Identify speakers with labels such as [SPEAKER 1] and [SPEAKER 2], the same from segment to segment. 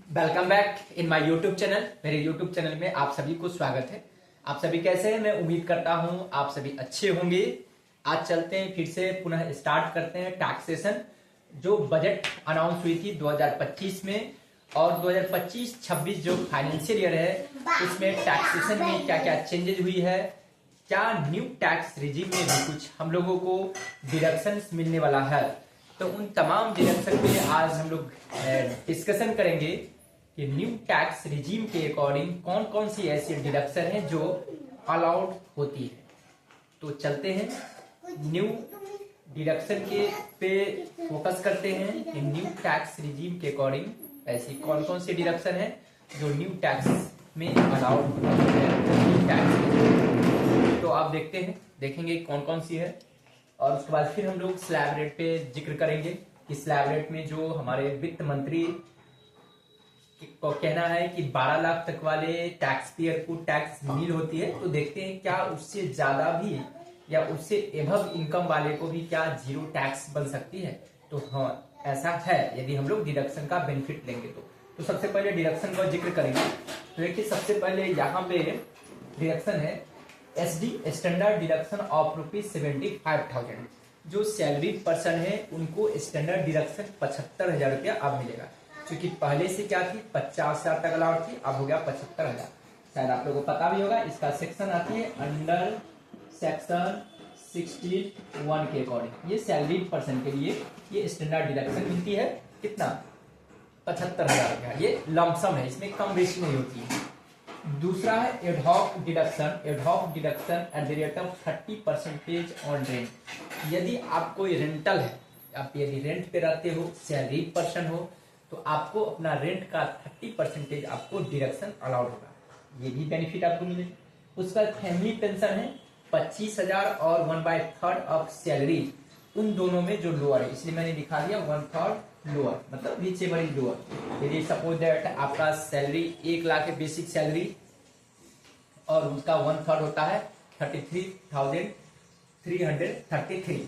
[SPEAKER 1] Welcome back in my YouTube channel. मेरे YouTube channel में आप सभी को स्वागत है। आप सभी कैसे हैं? मैं उम्मीद करता हूं आप सभी अच्छे होंगे। आज चलते हैं, फिर से पुनः स्टार्ट करते हैं टैक्सेशन। जो बजट अनाउंस हुई थी 2025 में और 2025-26 जो फाइनेंशियल ईयर है उसमें टैक्सेशन में क्या क्या चेंजेस हुई है, क्या न्यू टैक्स रिजीम में भी कुछ हम लोगों को डिडक्शंस मिलने वाला है। तो उन तमाम डिडक्शन पे आज हम लोग डिस्कशन करेंगे कि न्यू टैक्स रिजीम के अकॉर्डिंग कौन कौन सी ऐसी डिडक्शन है जो अलाउड होती है। तो चलते हैं न्यू डिडक्शन के पे फोकस करते हैं कि न्यू टैक्स रिजीम के अकॉर्डिंग ऐसी कौन कौन सी डिडक्शन है जो न्यू टैक्स में अलाउड है। तो आप देखेंगे कौन कौन सी है और उसके बाद फिर हम लोग स्लैब रेट पे जिक्र करेंगे कि स्लैब रेट में जो हमारे वित्त मंत्री को कहना है कि 12 लाख तक वाले टैक्स पेयर को टैक्स नील होती है, तो देखते हैं क्या उससे ज्यादा भी या उससे एभव इनकम वाले को भी क्या जीरो टैक्स बन सकती है। तो हाँ, ऐसा है यदि हम लोग डिडक्शन का बेनिफिट लेंगे तो सबसे पहले डिडक्शन का जिक्र करेंगे। तो देखिए सबसे पहले यहाँ पे डिडक्शन है SD स्टैंडर्ड डिडक्शन ऑफ ₹75,000। जो सैलरी पर्सन है उनको स्टैंडर्ड डिडक्शन 75,000 रुपया अब मिलेगा, क्योंकि पहले से क्या थी 50,000 तक अलाउड थी, अब हो गया 75,000। शायद आप लोगों को पता भी होगा, इसका सेक्शन आती है अंडर सेक्शन 61 के अकॉर्डिंग। ये सैलरी पर्सन के लिए ये स्टैंडर्ड डिडक्शन मिलती है कितना, 75,000 रुपया। ये लमसम है, इसमें कम बेसी नहीं होती है। दूसरा है ad hoc deduction at the rate of 30% on rent. यदि आप कोई रेंटल है, आप यदि रेंट पे रहते हो, सैलरी पर्सन हो, तो आपको अपना रेंट का 30% आपको डिडक्शन अलाउड होगा। ये भी बेनिफिट आपको मिलेगा। उसका फैमिली पेंशन है 25,000 और 1/3 ऑफ सैलरी, उन दोनों में जो लोअर है, इसलिए मैंने दिखा दिया 1/3 लोअर, मतलब रीचेबल लोअर। यदि सपोज दैट आपका सैलरी 1 लाख है बेसिक सैलरी और उसका 1/3 होता है 33,333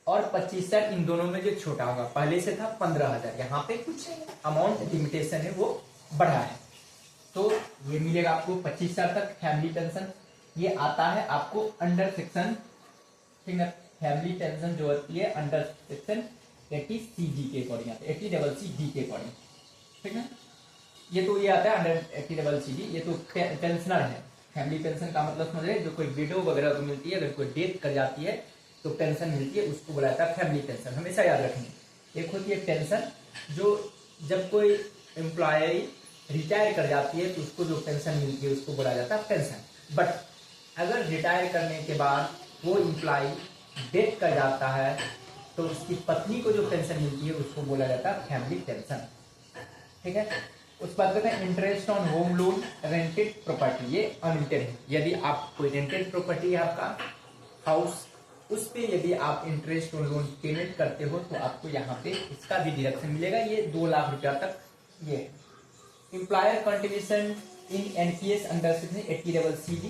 [SPEAKER 1] और 25,000, इन दोनों में जो छोटा होगा, पहले से था 15,000, यहाँ पे कुछ अमाउंट लिमिटेशन है वो बढ़ा है, तो ये मिलेगा आपको 25,000 तक फैमिली पेंशन। ये आता है आपको अंडर सेक्शन, ठीक है, फैमिली पेंशन जो होती है अंडर सेक्शन 80CG के अकॉर्डिंग आता है, 80CCD के अकॉर्डिंग, ठीक है। ये तो ये आता है अंडर 80CCD, ये तो पेंशनर है। फैमिली पेंशन का मतलब समझ रहे, जो कोई विडो वगैरह को मिलती है, अगर कोई डेथ कर जाती है तो पेंशन मिलती है, उसको बोला जाता है फैमिली पेंशन। हमेशा याद रखेंगे। एक होती है पेंशन, जो जब कोई एम्प्लॉय रिटायर कर जाती है तो उसको जो पेंशन मिलती है उसको बोला जाता है पेंशन। बट अगर रिटायर करने के बाद वो एम्प्लॉय डेथ कर जाता है तो उसकी पत्नी को जो पेंशन मिलती है उसको बोला जाता है फैमिली पेंशन, ठीक है। उस बात करते हैं interest on home loan rented property, ये अनलिमिटेड है। यदि आप कोई रेंटेड प्रॉपर्टी है आपका हाउस, उस पे यदि आप इंटरेस्ट ऑन लोन पेमेंट करते हो तो आपको यहाँ पे इसका भी डिडक्शन मिलेगा, ये 2 लाख रुपया तक। ये employer contribution in NPS under section 80CCD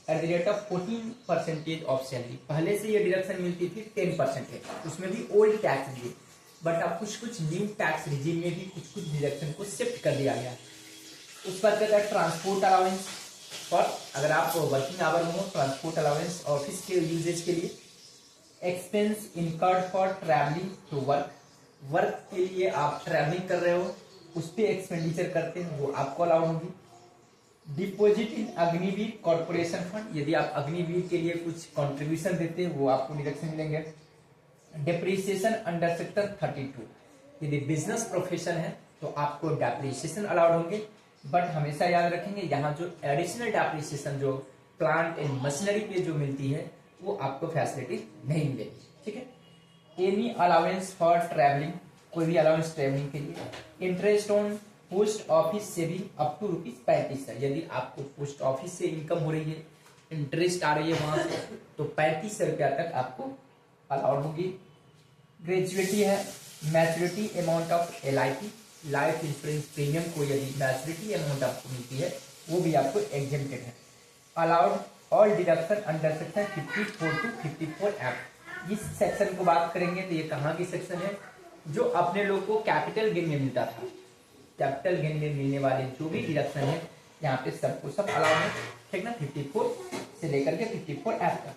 [SPEAKER 1] at the rate of 14% of salary. पहले से ये डिडक्शन मिलती थी 10%, उसमें भी ओल्ड टैक्स दिए, बट अब कुछ न्यू टैक्स रिजीम में भी कुछ डिडक्शन को शिफ्ट कर दिया गया। उस पर कहता है ट्रांसपोर्ट अलाउंस फॉर, अगर आप वर्किंग आवर में हो, ट्रांसपोर्ट अलाउंस ऑफिस के यूजेज के लिए। Expense incurred for travelling to work के लिए आप ट्रैवलिंग कर रहे हो, उस पर एक्सपेंडिचर करते हैं, वो आपको अलाउड होगी। Deposit in Agniveer corporation fund, यदि आप अग्निवीर के लिए कुछ कंट्रीब्यूशन देते हैं वो आपको डिडक्शन मिलेंगे। डेप्रिसिएशन अंडर सेक्टर 32, यदि बिजनेस प्रोफेशन है तो आपको डेप्रिसिएशन अलाउड होंगे, बट हमेशा याद रखेंगे यहाँ जो एडिशनल डेप्रिसिएशन जो प्लांट एंड मशीनरी पे जो मिलती है वो आपको फैसिलिटी नहीं मिलेगी, ठीक है। एनी अलाउंस फॉर ट्रैवलिंग, कोई भी अलाउंस ट्रैवलिंग के लिए। Interest on post office saving up to ₹35,000, यदि आपको पोस्ट ऑफिस से इनकम हो रही है, इंटरेस्ट आ रही है वहां से, तो 35,000 रुपया तक आपको अलाउड होगी। ग्रेजुएटी है maturity amount of LIP life insurance premium को, यदि मैच्योरिटी अमाउंट आपको मिलती है वो भी आपको एग्जेम्प्टेड है। Allowed all deduction under section 54 to 54F। इस सेक्शन को बात करेंगे तो ये कहाँ की सेक्शन है, जो अपने लोग को कैपिटल गेन में मिलता था। कैपिटल गेन में मिलने वाले जो भी डिडक्शन है यहाँ पे सबको सब अलाउ है, ठीक ना। 54 से लेकर के 54 एफ तक।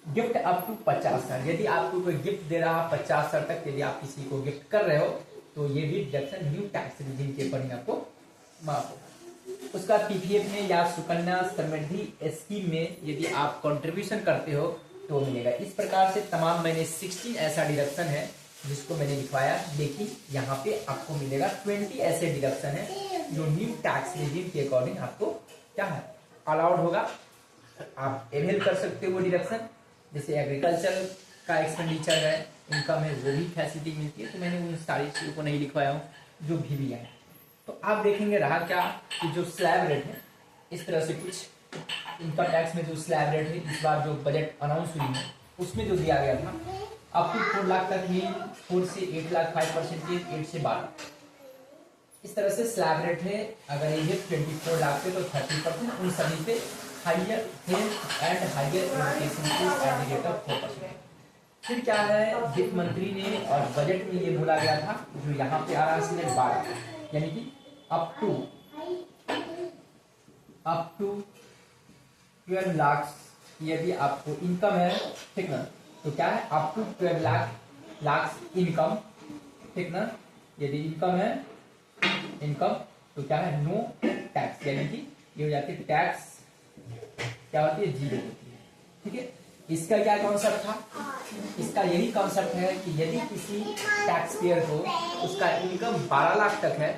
[SPEAKER 1] गिफ्ट अप टू 50 सर, यदि आपको कोई गिफ्ट दे रहा है 50 सर तक, यदि आप किसी को गिफ्ट कर रहे हो तो ये भी डिडक्शन न्यू टैक्स रिजीम के ऊपर आपको माफ होगा। उसका पीपीएफ में या सुकन्या समृद्धि स्कीम में यदि आप कंट्रीब्यूशन करते हो तो मिलेगा। इस प्रकार से तमाम मैंने 16 ऐसा डिडक्शन है जिसको मैंने लिखवाया, लेकिन यहाँ पे आपको मिलेगा 20 ऐसे डिडक्शन है जो न्यू टैक्स रिजीम के अकॉर्डिंग आपको क्या है अलाउड होगा, आप एवेल कर सकते हो वो डिडक्शन। जैसे एग्रीकल्चर का एक्सपेंडिचर है, इनकम है, वो भी फैसिलिटी मिलती है। तो मैंने उन सारी चीजों को नहीं लिखवाया हूँ जो भी है। तो आप देखेंगे रहा क्या कि जो स्लैब रेट है, इस तरह से कुछ इनकम टैक्स में जो स्लैब रेट है इस बार जो बजट अनाउंस हुई है उसमें जो दिया गया था अप टू 4 लाख तक ही, 4 से 8 लाख 5%, 8 से 12 इस तरह से स्लैब रेट है। अगर ये 24 लाख पे तो 30%, उन सभी पे higher health and higher education fees at the rate of 4%। फिर क्या है, वित्त मंत्री ने और बजट में ये बोला गया था जो यहाँ पे आ रहा है इसमें 12, यानी कि अप टू 12 लाख यदि आपको इनकम है, ठीक ना, तो क्या है अप टू 12 लाख इनकम, ठीक ना। यदि इनकम है इनकम तो क्या है नो टैक्स, यानी कि ये हो जाती है टैक्स क्या होती है 0 होती है, ठीक है। इसका क्या कॉन्सेप्ट था, इसका यही कॉन्सेप्ट है कि यदि किसी टैक्स पेयर को उसका इनकम 12 लाख तक है,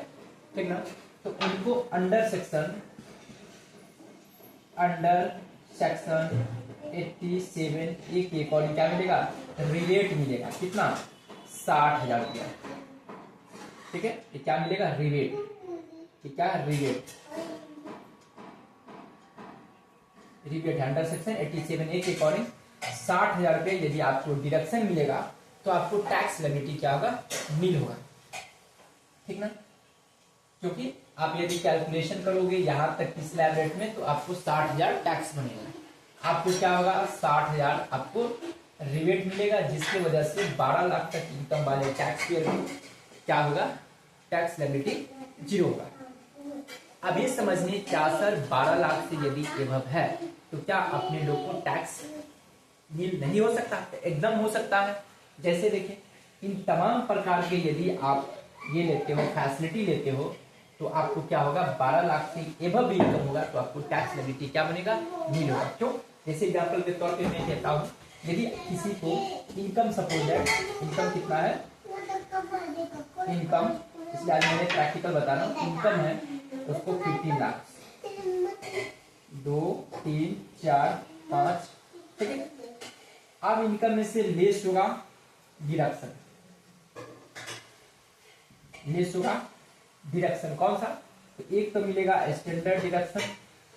[SPEAKER 1] ठीक ना, तो उनको अंडर सेक्शन 87 के अकॉर्डिंग क्या मिलेगा, रिबेट मिलेगा। कितना, 60,000 रुपया, ठीक है। ये क्या मिलेगा, रिबेट, क्या रिबेट अंडर सेक्शन 87A के अकॉर्डिंग 60,000 रुपये यदि आपको डिडक्शन मिलेगा तो आपको टैक्स लायबिलिटी क्या होगा, नील होगा, ठीक ना। क्योंकि आप यदि कैलकुलेशन करोगे यहाँ तक की स्लैब रेट में तो आपको 60,000 टैक्स बनेगा, आपको क्या होगा 60,000 आपको रिबेट मिलेगा, जिसकी वजह से 12 लाख तक इनकम वाले टैक्स पेयर को क्या होगा, टैक्स लायबिलिटी 0 होगा। अब ये समझने क्या सर 12 लाख से यदि एबव है तो क्या अपने लोग को टैक्स नील नहीं हो सकता, एकदम हो सकता है। जैसे देखिए इन तमाम प्रकार के यदि आप ये लेते हो, फैसिलिटी लेते हो, तो आपको क्या होगा 12 लाख से एबव भी इनकम होगा तो आपको टैक्स लायबिलिटी क्या बनेगा, नील होगा। क्यों, जैसे एग्जांपल के तौर पे मैं कहता हूँ यदि किसी को इनकम सपोज दैट इनकम कितना है, इनकम इसलिए आज मैंने प्रैक्टिकल बता रहा हूँ, इनकम है उसको 15 लाख, 2 3 4 5, ठीक है। अब इनकम में से लेस होगा डिडक्शन, लेस होगा डिडक्शन कौन सा, तो एक तो मिलेगा स्टैंडर्ड डिडक्शन,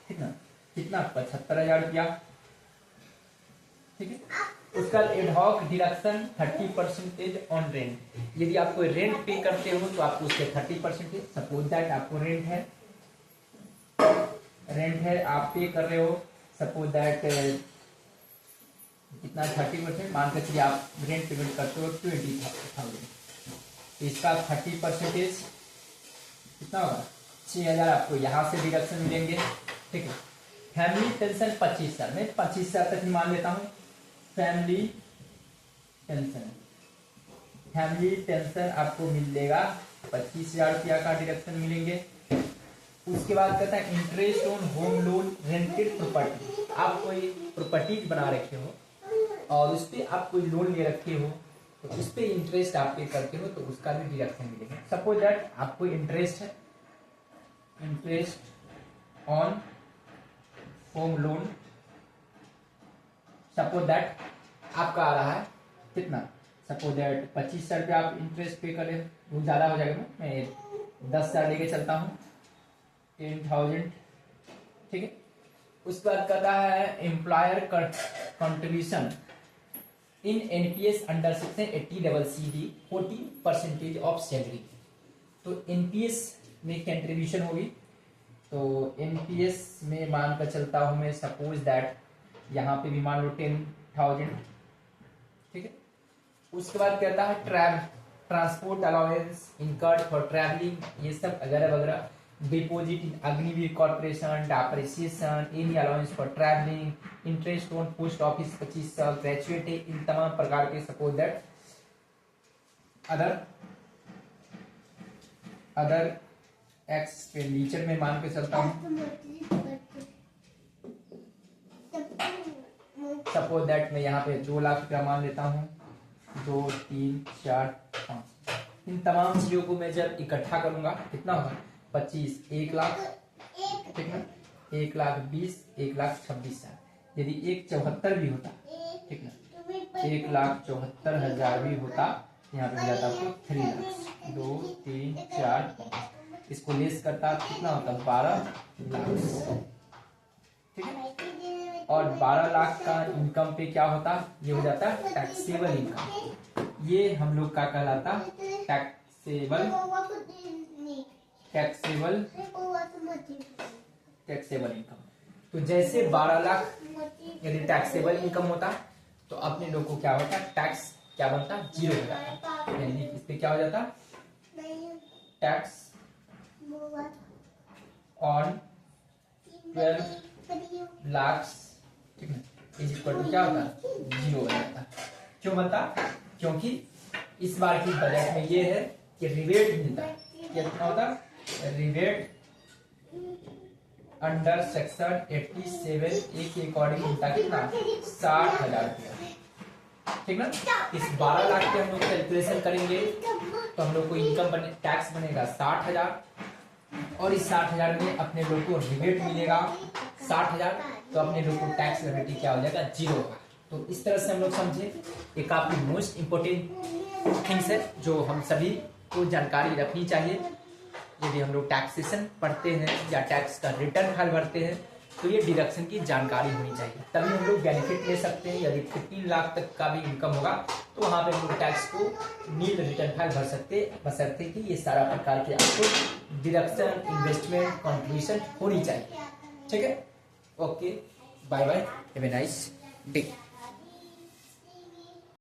[SPEAKER 1] ठीक ना, कितना 75,000 रुपया, ठीक है। उसका एडहॉक डिडक्शन 30% ऑन रेंट, यदि आप कोई रेंट पे करते हो तो आपको उसके 30%, सपोज दैट आपको रेंट है आप पे कर रहे हो, सपोज दैट कितना 30%, मान कर चलिए आप रेंट पेमेंट करते हो 20,000, तो इसका 30% कितना होगा 6,000 आपको यहाँ से डिडक्शन मिलेंगे, ठीक है। फैमिली पेंशन 25,000, मैं 25,000 तक ही मान लेता हूँ। फैमिली पेंशन आपको मिलेगा 25,000 रुपया का डिडक्शन मिलेंगे। उसके बाद कहता है interest on home loan rented property, आप कोई प्रॉपर्टीज बना रखे हो और उस पर आप कोई लोन ले रखे हो तो उस पर इंटरेस्ट आप पे करते हो तो उसका भी डिडक्शन मिलेगा। सपोज दैट आपको इंटरेस्ट है, interest on home loan, suppose that आपका आ रहा है कितना, सपोज दैट 25,000 रुपया आप इंटरेस्ट पे करें, वो ज्यादा हो जाएगा, मैं 10,000 लेके चलता हूँ, 10,000, ठीक है। उसके बाद कहता है employer contribution in NPS under section 80CCD 40% of salary, तो एनपीएस में कंट्रीब्यूशन होगी, तो एनपीएस में मान कर चलता हूं मैं, सपोज दैट यहाँ पे भी मान लो 10,000, ठीक है। उसके बाद कहता है transport allowance incurred for travelling, ये सब वगैरह वगैरह, deposit in Agniveer corporation, depreciation, any allowance for travelling, interest on post office 2500, gratuity, इन तमाम प्रकार के सपोज दैट अदर एक्सपेंडिचर में मान के चलता हूँ। सपोज दैट मैं यहाँ पे 2 लाख रुपया मान लेता हूँ, 2, 3, 4, 5, इन तमाम चीजों को मैं जब इकट्ठा करूंगा कितना होगा, 25, 1 लाख, ठीक है, 1,20,000, 1,26,000। यदि 1,74 भी होता, ठीक ना, 1,74,000 भी होता, यहाँ पे मिल जाता आपको 3 लाख, 2, 3, 4, 5, इसको लेस करता कितना होता, 12 लाख, ठीक है। और 12 लाख का इनकम पे क्या होता, ये हो जाता टैक्सेबल इनकम। ये हम लोग का कहलाता टैक्सेबल इनकम। तो जैसे 12 लाख यदि टैक्सेबल इनकम होता तो अपने लोग को क्या होता, टैक्स क्या बनता, 0 हो जाता, यानी इस पे क्या हो जाता, टैक्स ऑन 12 लाख, ठीक है, इज इक्वल टू क्या होता, 0 हो जाता। क्यों बनता, क्योंकि इस बार की बजट में ये है कि रिबेट मिलता है, कितना होता, रिबेट अंडर सेक्शन 87 ए के अकॉर्डिंग मिलता कितना, 60,000 रुपया, ठीक ना। इस 12 लाख के हम लोग कैलकुलेशन करेंगे तो हम लोग को इनकम बने, टैक्स बनेगा 60,000, और इस 60,000 में अपने लोग को रिबेट मिलेगा 60,000, तो अपने लोग को टैक्स लिबिलिटी क्या हो जाएगा, 0 होगा। तो इस तरह से हम लोग समझे, ये काफी मोस्ट इम्पोर्टेंट थिंग्स है जो हम सभी को जानकारी रखनी चाहिए। यदि हम लोग टैक्सेशन पढ़ते हैं या टैक्स का रिटर्न फाइल भरते हैं तो ये डिडक्शन की जानकारी होनी चाहिए, तभी हम लोग बेनिफिट ले सकते हैं। यदि 15 लाख तक का भी इनकम होगा तो वहां पे हम लोग टैक्स को नील रिटर्न फाइल भर सकते, बशर्ते कि ये सारा प्रकार के आपको डिडक्शन, इन्वेस्टमेंट, कंट्रीब्यूशन होनी चाहिए, ठीक है। Okay, bye bye, have a nice day.